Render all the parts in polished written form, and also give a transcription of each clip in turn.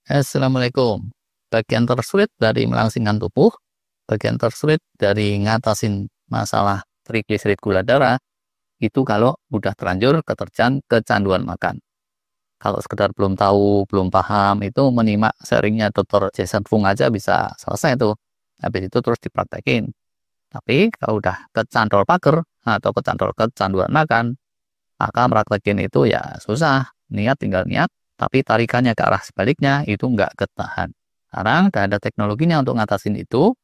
Assalamualaikum. Bagian tersulit dari melangsingkan tubuh, bagian tersulit dari ngatasin masalah trigliserid gula darah, itu kalau udah terlanjur keterjang kecanduan makan. Kalau sekedar belum tahu, belum paham, itu menyimak sharingnya Dr. Jason Fung aja bisa selesai tuh. Habis itu terus dipraktekin. Tapi kalau udah kecantol pager atau kecantol kecanduan makan, maka praktekin itu ya susah. Niat tinggal niat, tapi tarikannya ke arah sebaliknya itu nggak ketahan. Sekarang udah ada teknologinya untuk ngatasin itu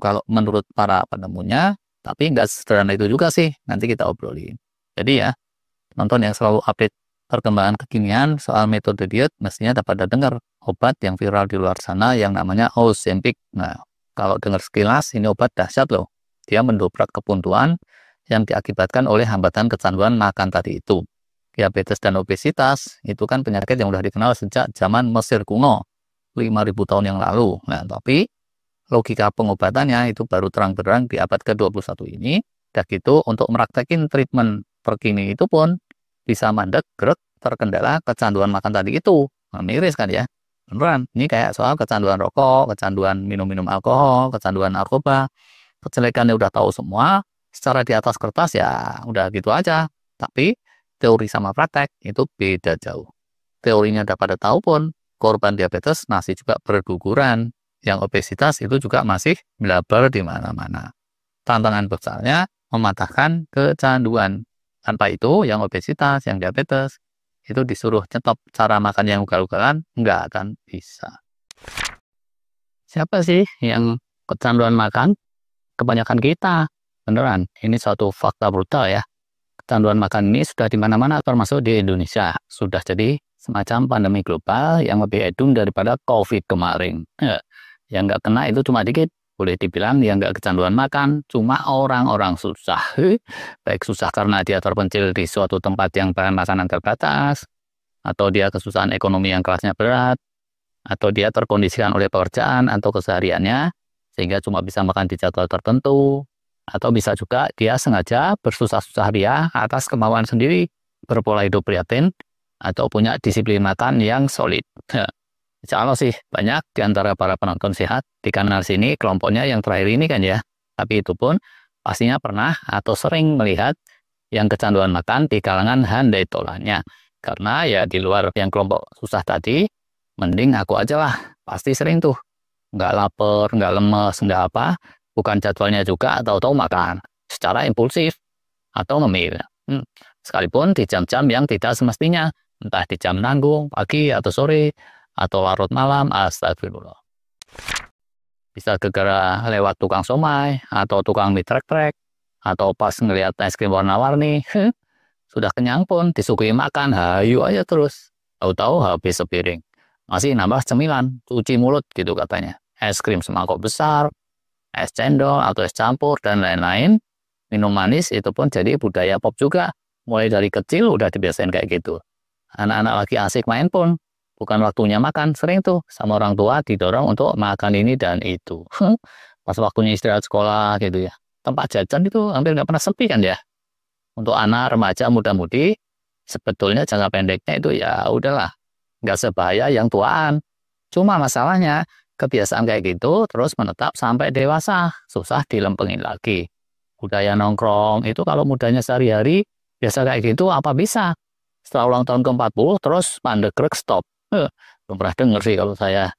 kalau menurut para penemunya, tapi nggak sederhana itu juga sih, nanti kita obrolin. Jadi ya, nonton yang selalu update perkembangan kekinian soal metode diet, mestinya dapat dengar obat yang viral di luar sana yang namanya Ozempic. Nah, kalau dengar sekilas, ini obat dahsyat loh. Dia mendobrak kepuntuan yang diakibatkan oleh hambatan kecanduan makan tadi itu. Diabetes dan obesitas itu kan penyakit yang sudah dikenal sejak zaman Mesir kuno, 5.000 tahun yang lalu. Nah, tapi logika pengobatannya itu baru terang-terang di abad ke-21 ini. Dan gitu untuk meraktekin treatment terkini itu pun bisa mandek, grek, terkendala kecanduan makan tadi itu. Nah, miris kan ya? Beneran, ini kayak soal kecanduan rokok, kecanduan minum-minum alkohol, kecanduan narkoba. Kejelekannya udah tahu semua, secara di atas kertas ya udah gitu aja. Tapi teori sama praktek itu beda jauh. Teorinya udah pada tahu pun, korban diabetes masih juga berguguran. Yang obesitas itu juga masih melebar di mana-mana. Tantangan besarnya mematahkan kecanduan. Tanpa itu, yang obesitas, yang diabetes, itu disuruh nyetop cara makan yang ugal-ugalan, nggak akan bisa. Siapa sih yang kecanduan makan? Kebanyakan kita. Beneran, ini suatu fakta brutal ya. Kecanduan makan ini sudah di mana-mana termasuk di Indonesia. Sudah jadi semacam pandemi global yang lebih edun daripada COVID kemarin. Yang nggak kena itu cuma dikit. Boleh dibilang yang nggak kecanduan makan, cuma orang-orang susah. Baik susah karena dia terpencil di suatu tempat yang bahan makanan terbatas, atau dia kesusahan ekonomi yang kelasnya berat, atau dia terkondisikan oleh pekerjaan atau kesehariannya, sehingga cuma bisa makan di jadwal tertentu, atau bisa juga dia sengaja bersusah-susah ria atas kemauan sendiri, berpola hidup prihatin, atau punya disiplin makan yang solid. Insya Allah sih banyak di antara para penonton sehat di kanal sini kelompoknya yang terakhir ini kan ya. Tapi itu pun pastinya pernah atau sering melihat yang kecanduan makan di kalangan handai tolannya. Karena ya di luar yang kelompok susah tadi, mending aku aja lah. Pasti sering tuh. Nggak lapar, nggak lemes, nggak apa. Bukan jadwalnya juga tahu-tahu makan. Secara impulsif atau ngemil. Sekalipun di jam-jam yang tidak semestinya. Entah di jam nanggung, pagi atau sore, atau larut malam, astagfirullah. Bisa gegara lewat tukang somai, atau tukang mie trek-trek, atau pas ngelihat es krim warna-warni, sudah kenyang pun disuguhi makan, hayu aja terus. Tahu-tahu habis sepiring. Masih nambah cemilan, cuci mulut gitu katanya. Es krim semangkok besar, es cendol atau es campur, dan lain-lain. Minum manis itu pun jadi budaya pop juga. Mulai dari kecil udah dibiasain kayak gitu. Anak-anak lagi asik main pun, bukan waktunya makan, sering tuh sama orang tua didorong untuk makan ini dan itu. Pas waktunya istirahat sekolah gitu ya. Tempat jajan itu hampir nggak pernah sepi kan ya. Untuk anak, remaja, muda-mudi, sebetulnya jangka pendeknya itu ya udahlah. Nggak sebahaya yang tuaan. Cuma masalahnya, kebiasaan kayak gitu terus menetap sampai dewasa. Susah dilempengin lagi. Budaya nongkrong itu kalau mudanya sehari-hari, biasa kayak gitu apa bisa? Setelah ulang tahun ke-40, terus pandekrek stop. Belum pernah denger sih kalau saya.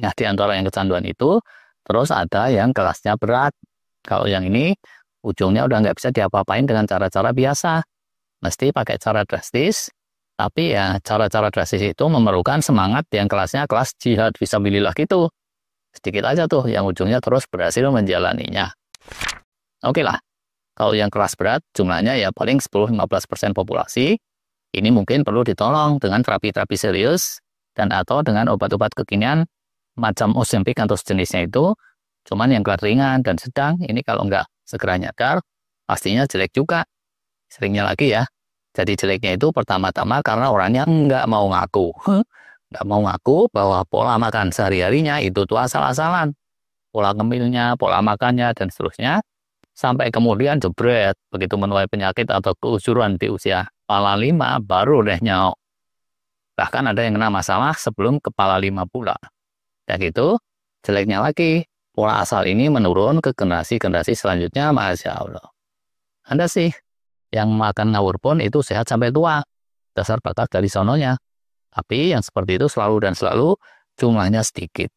Nah, di antara yang kecanduan itu, terus ada yang kelasnya berat. Kalau yang ini, ujungnya udah nggak bisa diapa-apain dengan cara-cara biasa. Mesti pakai cara drastis, tapi ya cara-cara drastis itu memerlukan semangat yang kelasnya kelas jihad fisabilillah gitu. Sedikit aja tuh yang ujungnya terus berhasil menjalaninya. Oke lah, kalau yang kelas berat, jumlahnya ya paling 10-15% populasi, ini mungkin perlu ditolong dengan terapi-terapi serius dan atau dengan obat-obat kekinian macam Ozempic atau sejenisnya itu. Cuman yang kelas ringan dan sedang, ini kalau nggak segera nyadar, pastinya jelek juga. Seringnya lagi ya, jadi jeleknya itu pertama-tama karena orangnya nggak mau ngaku. Nggak mau ngaku bahwa pola makan sehari-harinya itu tuh asal-asalan. Pola ngemilnya, pola makannya, dan seterusnya. Sampai kemudian jebret, begitu menuai penyakit atau keusuran di usia kepala 5, baru deh nyawa. Bahkan ada yang kena masalah sebelum kepala 5 pula. Dan gitu, jeleknya lagi, pola asal ini menurun ke generasi-generasi selanjutnya, Masya Allah. Anda sih, yang makan ngawur pun itu sehat sampai tua. Dasar bakat dari sononya. Tapi yang seperti itu selalu dan selalu jumlahnya sedikit.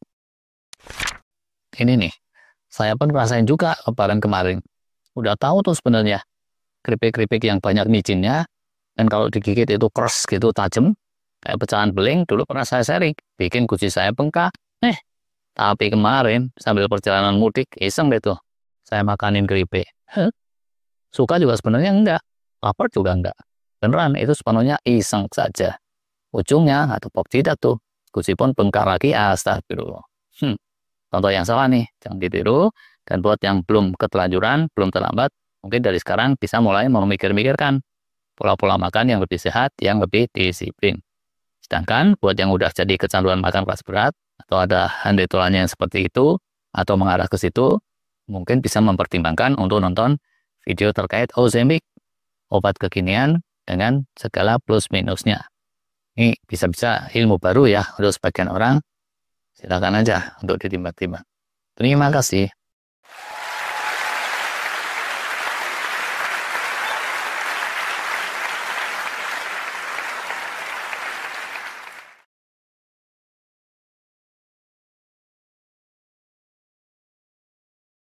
Ini nih, saya pun ngerasain juga lebaran kemarin. Udah tahu tuh sebenarnya, keripik-keripik yang banyak micinnya, dan kalau digigit itu keras gitu, tajam, kayak pecahan beling, dulu pernah saya sharing, bikin gusi saya bengkak. Tapi kemarin, sambil perjalanan mudik, iseng deh tuh, saya makanin keripik. Suka juga sebenarnya enggak, lapar juga enggak. Beneran, itu sepenuhnya iseng saja. Ujungnya, atau pop tidak tuh, gusi pun bengkak lagi, astagfirullah. Contoh yang salah nih, jangan ditiru. Dan buat yang belum ketelanjuran, belum terlambat, mungkin dari sekarang bisa mulai memikir-mikirkan pola-pola makan yang lebih sehat, yang lebih disiplin. Sedangkan buat yang udah jadi kecanduan makan kelas berat, atau ada handai tulannya yang seperti itu, atau mengarah ke situ, mungkin bisa mempertimbangkan untuk nonton video terkait Ozempic, obat kekinian dengan segala plus minusnya. Ini bisa-bisa ilmu baru ya untuk sebagian orang. Silakan aja untuk ditimbang-timbang. Terima kasih.